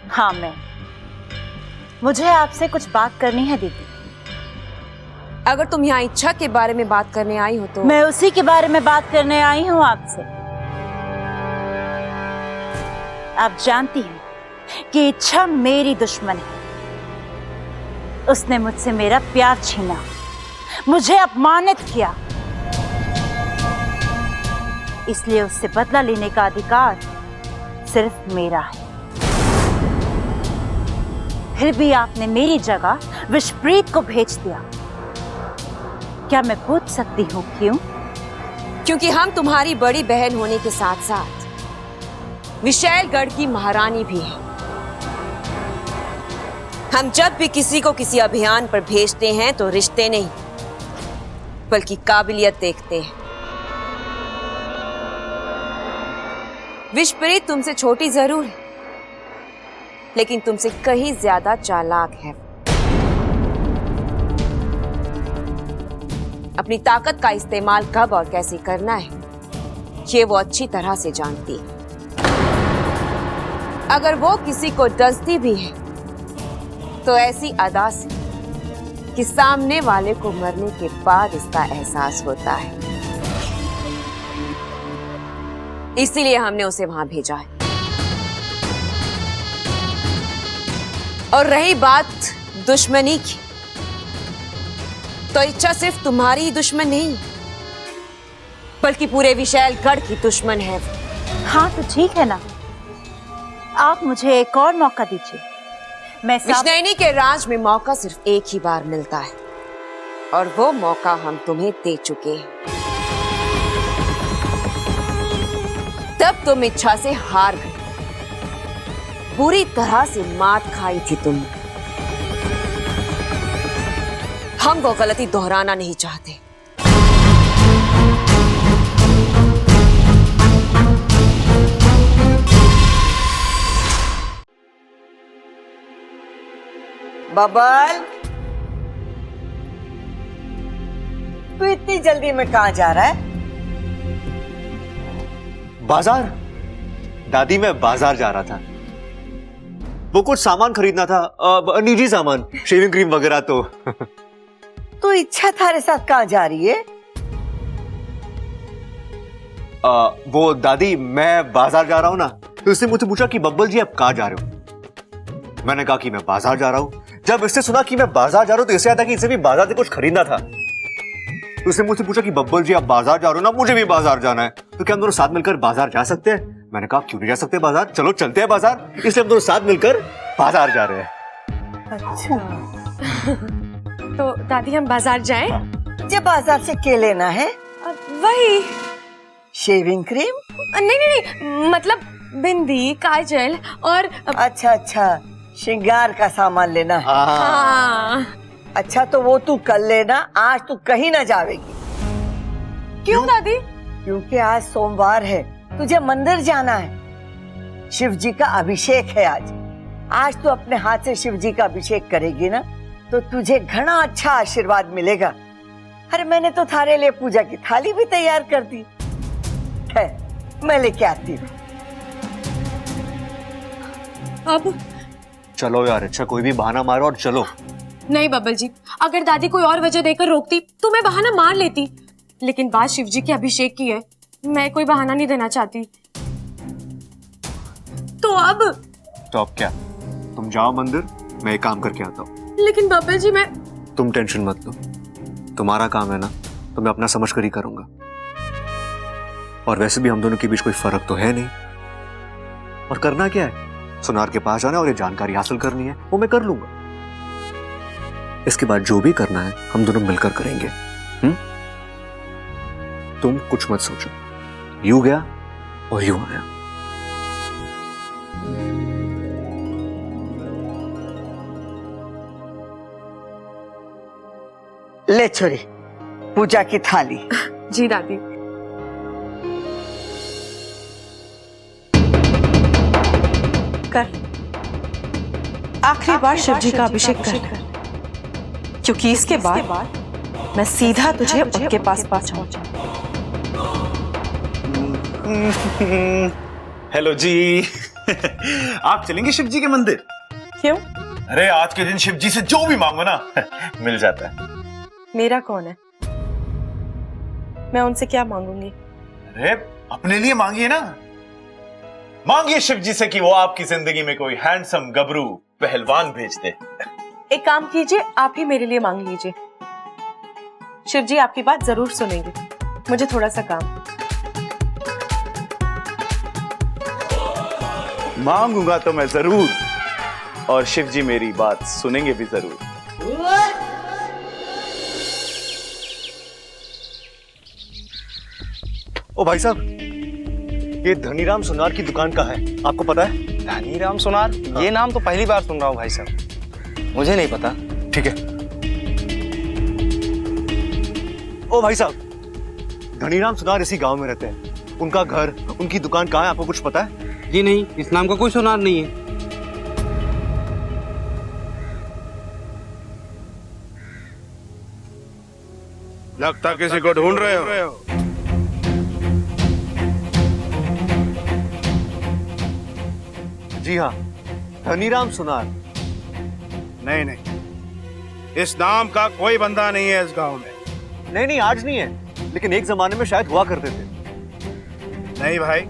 हाँ मैं। मुझे आपसे कुछ बात करनी है दीदी। अगर तुम यहाँ इच्छा के बारे में बात करने आई हो तो मैं उसी के बारे में बात करने आई हूँ आपसे। आप जानती हैं कि इच्छा मेरी दुश्मन है। उसने मुझसे मेरा प्यार छीना, मुझे अपमानित किया, इसलिए उससे बदला लेने का अधिकार सिर्फ मेरा है। फिर भी आपने मेरी जगह विशप्रीत को भेज दिया। क्या मैं पूछ सकती हूँ क्यों? क्योंकि हम तुम्हारी बड़ी बहन होने के साथ साथ विशैलगढ़ की महारानी भी हैं। हम जब भी किसी को किसी अभियान पर भेजते हैं तो रिश्ते नहीं बल्कि काबिलियत देखते हैं। विशप्रीत तुमसे छोटी जरूर है, लेकिन तुमसे कहीं ज्यादा चालाक है। अपनी ताकत का इस्तेमाल कब और कैसे करना है, ये वो अच्छी तरह से जानती है। अगर वो किसी को डसती भी है तो ऐसी अदा से कि सामने वाले को मरने के बाद इसका एहसास होता है। इसीलिए हमने उसे वहां भेजा है। और रही बात दुश्मनी की, तो इच्छा सिर्फ तुम्हारी दुश्मन नहीं, बल्कि पूरे विशालगढ़ की दुश्मन है। हाँ तो ठीक है ना, आप मुझे एक और मौका दीजिए। मैं विष्णुनी के राज में मौका सिर्फ एक ही बार मिलता है, और वो मौका हम तुम्हें दे चुके हैं। तब तुम इच्छा से हार गए, बुरी तरह से मात खाई थी तुमने। हम वो गलती दोहराना नहीं चाहते। बबल, तू इतनी जल्दी में कहाँ जा रहा है? बाजार। दादी, मैं बाजार जा रहा था, वो कुछ सामान खरीदना था, निजी सामान, शेविंग क्रीम वगैरह। तो इच्छा थारे साथ कहाँ जा रही है? वो दादी, मैं बाजार जा रहा हूँ ना, तो इसने मुझसे पूछा कि बब्बल जी आप कहाँ जा रहे हो। मैंने कहा कि मैं बाजार जा रहा हूँ। जब इसने सुना कि मैं बाजार जा रहा हूँ तो इसे याद था कि इसे भी बाजार से कुछ खरीदना था। तो उसने मुझसे पूछा कि बब्बल जी आप बाजार जा रहे हो ना, मुझे भी बाजार जाना है, तो क्या हम दोनों साथ मिलकर बाजार जा सकते हैं? मैंने कहा क्यों नहीं जा सकते बाजार, चलो चलते हैं बाजार। इसलिए हम दोनों साथ मिलकर बाजार जा रहे हैं। अच्छा, तो दादी हम बाजार जाएं? जब बाजार से क्या लेना है? वही शेविंग क्रीम? नहीं नहीं नहीं, मतलब बिंदी, काजल और अच्छा अच्छा, श्रृंगार का सामान लेना है। हाँ। अच्छा, तो वो तू कल लेना, आज तू कहीं ना जावेगी। क्यों दादी? क्योंकि आज सोमवार है, तुझे मंदिर जाना है। शिव जी का अभिषेक है आज। आज तू अपने हाथ से शिव जी का अभिषेक करेगी ना, तो तुझे घना अच्छा आशीर्वाद मिलेगा। अरे मैंने तो थारे लिए पूजा की थाली भी तैयार कर दी है, मैं लेके आती हूँ। अब चलो यार, अच्छा कोई भी बहाना मारो और चलो। नहीं बब्बल जी, अगर दादी कोई और वजह देकर रोकती तो मैं बहाना मार लेती, लेकिन बात शिव जी के अभिषेक की है, मैं कोई बहाना नहीं देना चाहती। तो अब क्या, तुम जाओ मंदिर, मैं एक काम करके आता हूँ। लेकिन बब्बल जी मैं... तुम टेंशन मत लो, तुम्हारा काम है ना, तो मैं अपना समझ कर ही करूंगा। और वैसे भी हम दोनों के बीच कोई फर्क तो है नहीं, और करना क्या है, सुनार के पास जाना और ये जानकारी हासिल करनी है, वो मैं कर लूंगा। इसके बाद जो भी करना है हम दोनों मिलकर करेंगे। तुम कुछ मत सोचो, यूं गया और यूं आया। ले छोरी, पूजा की थाली। जी दादी। कर, आखिरी बार शिव जी का अभिषेक कर, क्योंकि इसके बाद मैं सीधा तुझे उनके पास पहुंचाऊंगा। हेलो जी। आप चलेंगे शिव जी के मंदिर? क्यों? अरे आज के दिन शिव जी से जो भी मांगो ना मिल जाता है। मेरा कौन है? मैं उनसे क्या मांगूंगी? अरे अपने लिए मांगिए ना, मांगिए शिव जी से कि वो आपकी जिंदगी में कोई हैंडसम गबरू पहलवान भेज दे। एक काम कीजिए, आप ही मेरे लिए मांग लीजिए, शिव जी आपकी बात जरूर सुनेंगे। मुझे थोड़ा सा काम। मांगूंगा तो मैं जरूर, और शिव जी मेरी बात सुनेंगे भी जरूर। ओ भाई साहब, ये धनीराम सुनार की दुकान का है, आपको पता है? धनीराम सुनार? हाँ। ये नाम तो पहली बार सुन रहा हूँ भाई साहब, मुझे नहीं पता। ठीक है। ओ भाई साहब, धनीराम सुनार इसी गांव में रहते हैं। उनका घर, उनकी दुकान कहाँ है, आपको कुछ पता है? जी नहीं, इस नाम का कोई सुनार नहीं है। लगता किसी को ढूंढ रहे हो। जी हाँ, धनीराम सुनार। नहीं नहीं, इस नाम का कोई बंदा नहीं है इस गांव में। नहीं नहीं, आज नहीं है, लेकिन एक जमाने में शायद हुआ करते थे। नहीं भाई,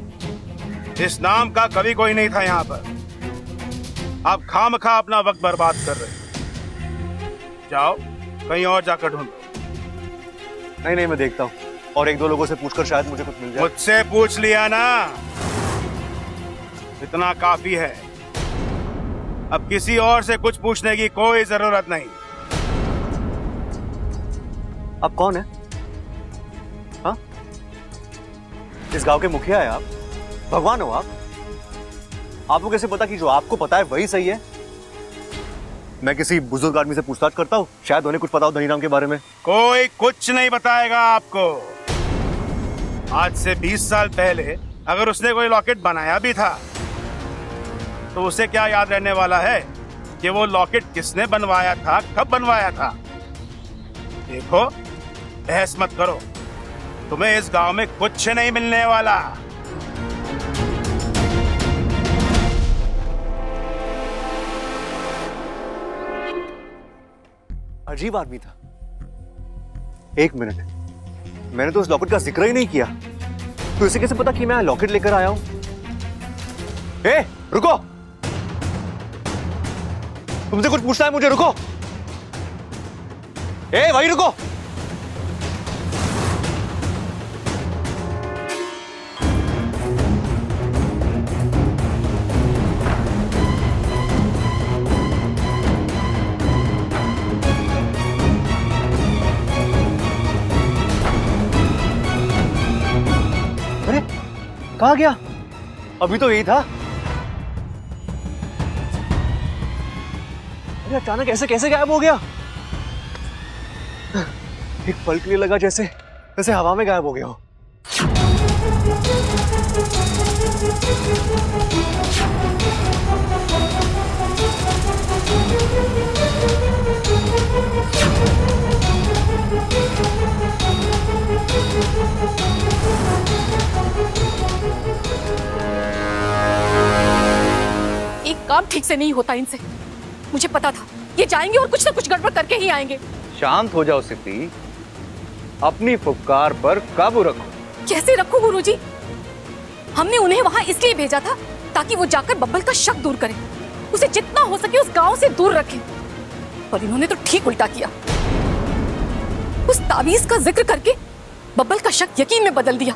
इस नाम का कभी कोई नहीं था यहाँ पर। आप खामखा अपना वक्त बर्बाद कर रहे हैं। जाओ कहीं और जाकर ढूंढो। नहीं नहीं, मैं देखता हूँ और एक दो लोगों से पूछकर शायद मुझे कुछ मिल जाए। मुझसे पूछ लिया ना, इतना काफी है। अब किसी और से कुछ पूछने की कोई जरूरत नहीं। आप कौन है? हाँ? इस गांव के मुखिया है आप? भगवान हो आप? आपको कैसे पता कि जो आपको पता है वही सही है? मैं किसी बुजुर्ग आदमी से पूछताछ करता हूँ, शायद उन्हें कुछ पता हो धनीराम के बारे में। कोई कुछ नहीं बताएगा आपको। आज से 20 साल पहले अगर उसने कोई लॉकेट बनाया भी था तो उसे क्या याद रहने वाला है कि वो लॉकेट किसने बनवाया था, कब बनवाया था? देखो, बहस मत करो, तुम्हें इस गांव में कुछ नहीं मिलने वाला। अजीब आदमी था। एक मिनट, मैंने तो उस लॉकेट का जिक्र ही नहीं किया, तो इसे कैसे पता कि मैं लॉकेट लेकर आया हूं? ए, रुको, तुमसे कुछ पूछना है मुझे, रुको। ए, वहीं रुको। अरे, कहाँ गया? अभी तो यही था। अरे अचानक ऐसे कैसे गायब हो गया? एक पल के लिए लगा जैसे हवा में गायब हो गया हो। एक काम ठीक से नहीं होता इनसे। मुझे पता था ये जाएंगे और कुछ ना कुछ गड़बड़ करके ही आएंगे। शांत हो जाओ सिद्धि, अपनी फुफकार पर काबू रखो। कैसे रखूं गुरुजी? हमने उन्हें वहां इसलिए भेजा था ताकि वो जाकर बब्बल का शक दूर करें, उसे जितना हो सके उस गांव से दूर रखें। पर इन्होंने तो ठीक उल्टा किया। उस तावीज का जिक्र करके बब्बल का शक यकीन में बदल दिया।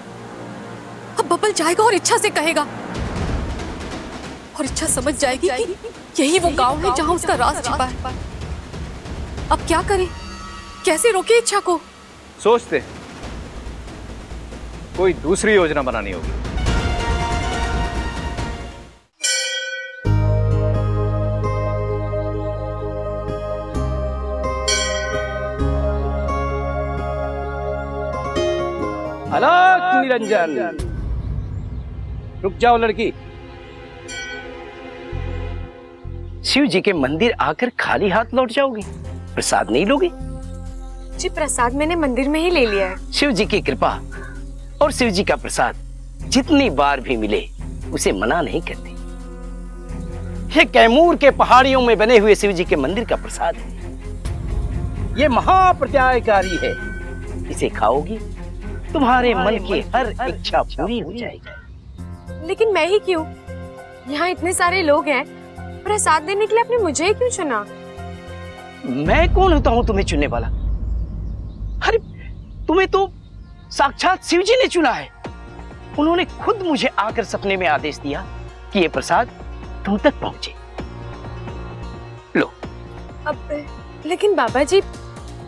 अब बब्बल जाएगा और इच्छा से कहेगा और इच्छा समझ जाएगी कि यही वो गांव है जहां उसका राज छिपा है। अब क्या करें? कैसे रोके इच्छा को? सोचते कोई दूसरी योजना बनानी होगी। अलग निरंजन, रुक जाओ लड़की। शिव जी के मंदिर आकर खाली हाथ लौट जाओगी? प्रसाद नहीं लोगी? जी प्रसाद मैंने मंदिर में ही ले लिया है। शिव जी की कृपा और शिव जी का प्रसाद जितनी बार भी मिले उसे मना नहीं करते। ये कैमूर के पहाड़ियों में बने हुए शिव जी के मंदिर का प्रसाद है। ये महाप्रत्यायकारी है। इसे खाओगी तुम्हारे मन की हर इच्छा पूरी हो जाएगी। लेकिन मैं ही क्यों? यहाँ इतने सारे लोग हैं, प्रसाद देने के लिए आपने मुझे ही क्यों चुना? मैं कौन होता हूँ तुम्हें चुनने वाला? अरे तुम्हें तो साक्षात शिव जी ने चुना है। उन्होंने खुद मुझे आकर सपने में आदेश दिया कि ये प्रसाद तुम तक पहुंचे। लो। अब लेकिन बाबा जी।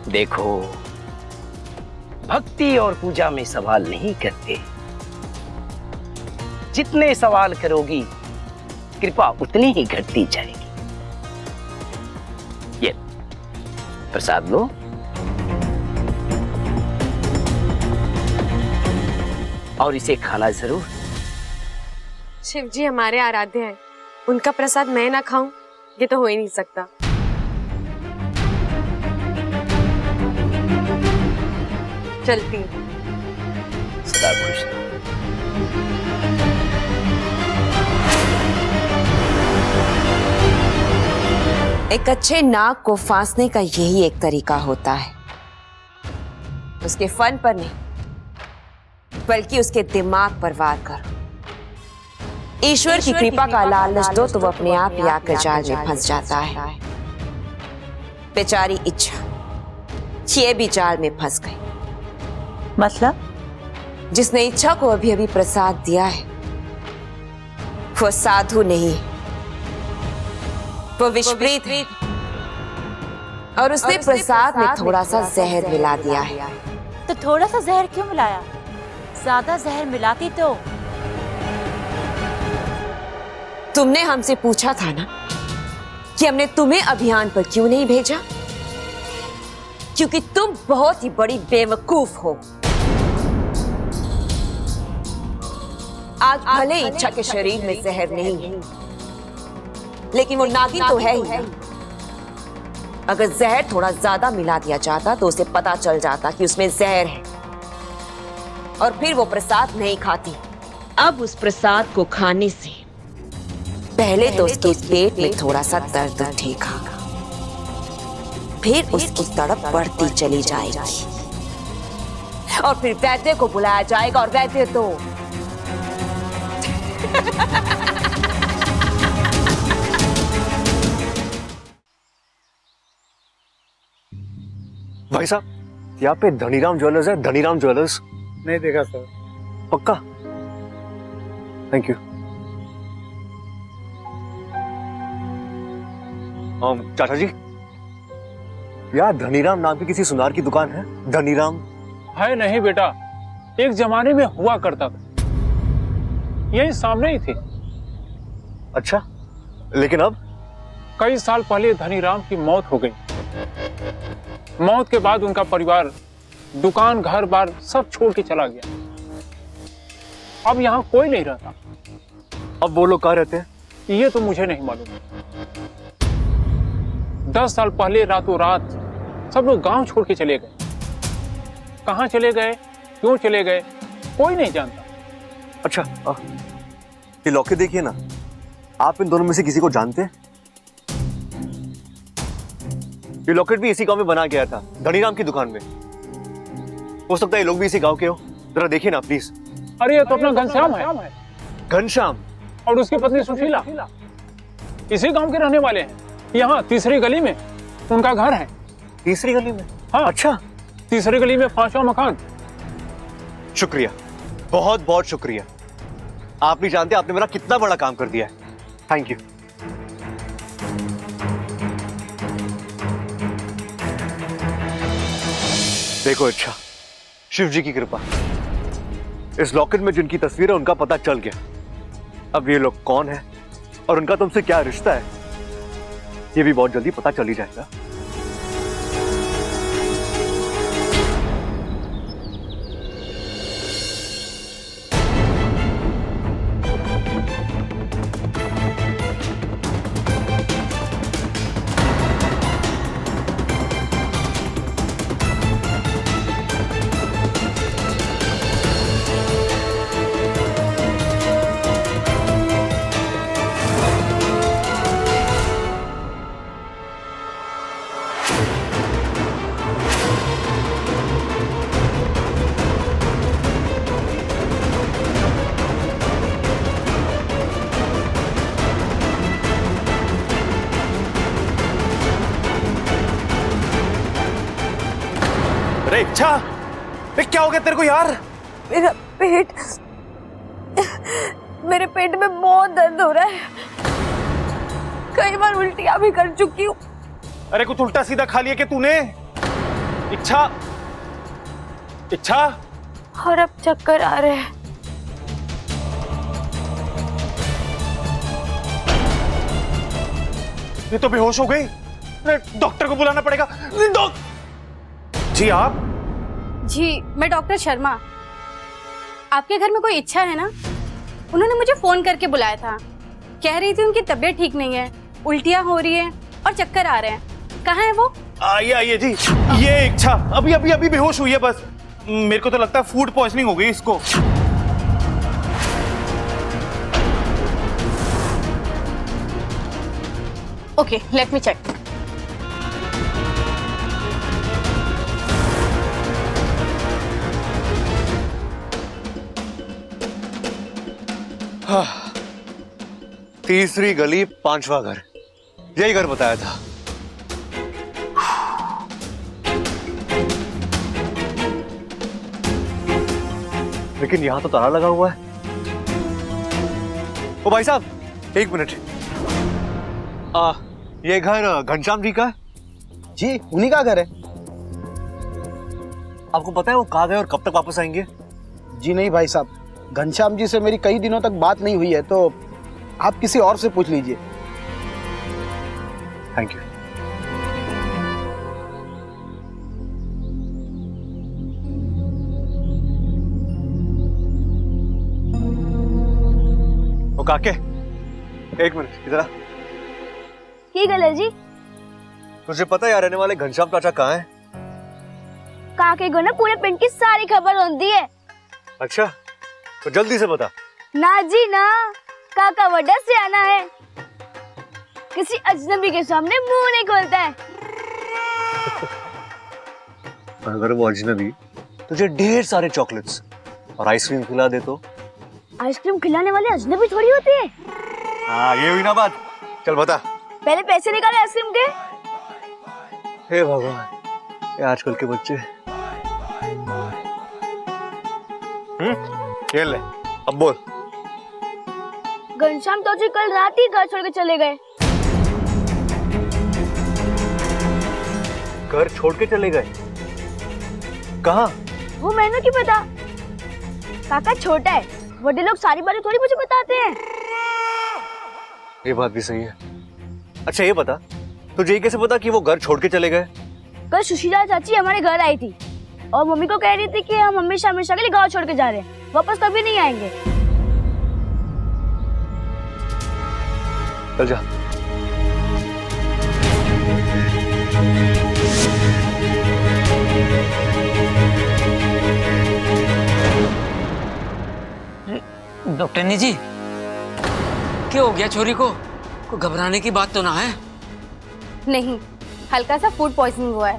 देखो, भक्ति और पूजा में सवाल नहीं करते। जितने सवाल करोगी कृपा उतनी ही घटती जाएगी। ये प्रसाद लो। और इसे खाना जरूर। शिव जी हमारे आराध्य हैं, उनका प्रसाद मैं ना खाऊं ये तो हो ही नहीं सकता। चलती हूं। सदा खुश रहो। एक अच्छे नाग को फांसने का यही एक तरीका होता है। उसके फन पर नहीं बल्कि उसके दिमाग पर वार करो। ईश्वर की कृपा का लालच दो तो वो अपने आप ही आकर जाल में फंस जाता है। बेचारी इच्छा ये भी जाल में फंस गई। मतलब? जिसने इच्छा को अभी अभी प्रसाद दिया है वो साधु नहीं, वो विषप्रीत है और उसने प्रसाद में थोड़ा सा जहर मिला दिया है। तो थोड़ा सा जहर क्यों मिलाया? ज्यादा जहर मिलाती तो। तुमने हमसे पूछा था ना कि हमने तुम्हें अभियान पर क्यों नहीं भेजा, क्योंकि तुम बहुत ही बड़ी बेवकूफ हो। आज भले इच्छा के शरीर में जहर नहीं है, लेकिन वो नागिन तो है ही। अगर जहर थोड़ा ज्यादा मिला दिया जाता तो उसे पता चल जाता कि उसमें जहर है और फिर वो प्रसाद नहीं खाती। अब उस प्रसाद को खाने से पहले तो उसके पेट में थोड़ा सा दर्द उठेगा, फिर उसकी तड़प बढ़ती चली जाएगी और फिर वैद्य को बुलाया जाएगा और वैद्य तो भाई साहब, यहाँ पे धनीराम ज्वेलर्स है। धनीराम ज्वेलर्स नहीं देखा सर। पक्का? Thank you. चाचा जी, यार धनीराम नाम की किसी सुनार की दुकान है? धनीराम है नहीं बेटा, एक जमाने में हुआ करता था, यही सामने ही थी। अच्छा, लेकिन अब? कई साल पहले धनीराम की मौत हो गई। मौत के बाद उनका परिवार दुकान घर बार सब छोड़ के चला गया। अब यहाँ कोई नहीं रहता। अब वो लोग कहाँ रहते हैं? ये तो मुझे नहीं मालूम। 10 साल पहले रातों रात सब लोग गांव छोड़ के चले गए। कहाँ चले गए, क्यों चले गए, कोई नहीं जानता। अच्छा, ये लॉकेट देखिए ना, आप इन दोनों में से किसी को जानते हैं? ये लॉकेट भी इसी गांव में बना गया था, धनीराम की दुकान में। हो सकता है ये लोग भी इसी गांव के हो। जरा देखिए ना प्लीज। अरे ये तो अपना घनश्याम है। घनश्याम और उसकी पत्नी सुशीला इसी गांव के रहने वाले हैं। यहाँ तीसरी गली में उनका घर है। तीसरी गली में? हाँ। अच्छा, तीसरी गली में 5वां मकान। शुक्रिया, बहुत बहुत शुक्रिया। आप नहीं जानते आपने मेरा कितना बड़ा काम कर दिया है। Thank you. देखो अच्छा, शिव जी की कृपा, इस लॉकेट में जिनकी तस्वीर है उनका पता चल गया। अब ये लोग कौन है और उनका तुमसे क्या रिश्ता है, ये भी बहुत जल्दी पता चल ही जाएगा। अरे इच्छा, क्या हो गया तेरे को यार? मेरा पेट, मेरे पेट में बहुत दर्द हो रहा है। कई बार उल्टियां भी कर चुकी हूँ। अरे कुछ उल्टा सीधा खा लिया क्या तूने? इच्छा, इच्छा। और अब चक्कर आ रहे हैं। ये तो बेहोश हो गई। डॉक्टर को बुलाना पड़ेगा। जी आप? जी मैं डॉक्टर शर्मा। आपके घर में कोई इच्छा है ना? उन्होंने मुझे फोन करके बुलाया था। कह रही थी उनकी तबीयत ठीक नहीं है, उल्टियां हो रही है और चक्कर आ रहे हैं। कहाँ है वो? आइए आइए जी। ये इच्छा अभी अभी अभी बेहोश हुई है बस। मेरे को तो लगता है फूड पॉइजनिंग हो गई इसको। Okay, let me check. तीसरी गली 5वां घर, यही घर बताया था। लेकिन यहां तो ताला लगा हुआ है। ओ भाई साहब, एक मिनट। ये घर घनश्याम जी का है? जी, उन्हीं का घर है। आपको पता है वो कहाँ गए और कब तक वापस आएंगे? जी नहीं भाई साहब, घनश्याम जी से मेरी कई दिनों तक बात नहीं हुई है, तो आप किसी और से पूछ लीजिए। Thank you. ओ काके, एक मिनट इधर आ। की गल है जी? तुझे पता है यार रहने वाले घनश्याम चाचा कहाँ है? काके को ना पूरे पिंड की सारी खबर होती है। अच्छा, तो जल्दी से बता। ना जी ना, काका बड़ा सियाना है, किसी अजनबी के सामने मुंह नहीं खोलता है। अगर वो अजनबी तुझे ढेर सारे चॉकलेट्स और आइसक्रीम खिला दे तो? आइसक्रीम खिलाने वाले अजनबी थोड़ी होते हैं। हाँ, ये हुई ना बात। चल बता। पहले पैसे निकाले आइसक्रीम के। हे भगवान, ये आजकल के बच्चे। ये ले, अब बोल। घनश्याम तो जी कल रात ही घर छोड़ के चले गए। घर छोड़ के चले गए? कहाँ? वो मैंने की पता, काका छोटा है, बड़े लोग सारी बातें थोड़ी मुझे बताते हैं। ये बात भी सही है। अच्छा ये बता, तुझे कैसे पता कि वो घर छोड़ के चले गए? कल सुशीला चाची हमारे घर आई थी और मम्मी को कह रही थी कि हम हमेशा हमेशा के लिए गांव छोड़ के जा रहे हैं, वापस कभी नहीं आएंगे। चल जा। डॉक्टरनी जी, क्या हो गया छोरी को? कोई घबराने की बात तो ना है? नहीं, हल्का सा फूड पॉइजनिंग हुआ है।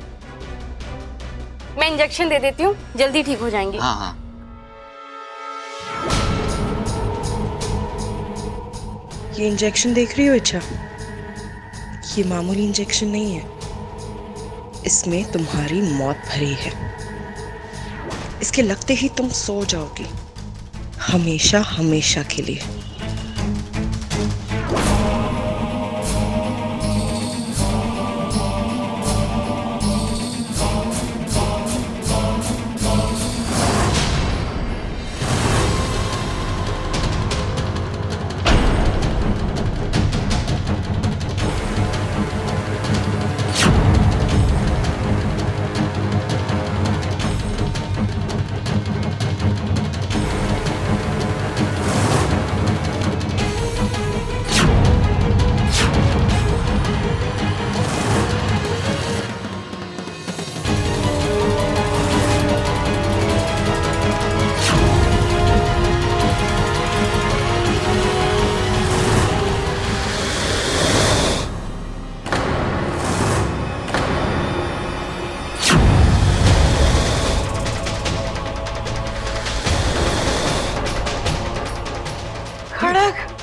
मैं इंजेक्शन दे देती हूँ, जल्दी ठीक हो जाएंगी। हाँ हाँ। ये इंजेक्शन देख रही हो इच्छा? ये मामूली इंजेक्शन नहीं है, इसमें तुम्हारी मौत भरी है। इसके लगते ही तुम सो जाओगी, हमेशा हमेशा के लिए।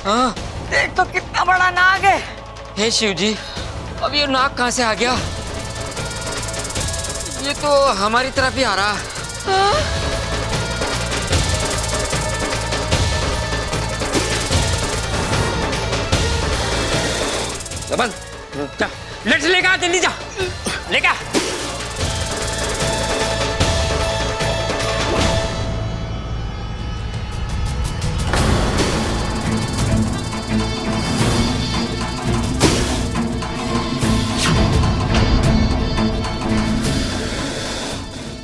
हाँ? देख तो कितना बड़ा नाग है। हे शिव जी, अब ये नाग कहाँ से आ गया? ये तो हमारी तरफ ही आ रहा। लबन, जा, लेट लेके आ, जल्दी जा, लेके आ।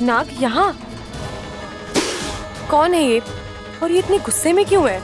नाग यहाँ? कौन है ये और ये इतने गुस्से में क्यों है?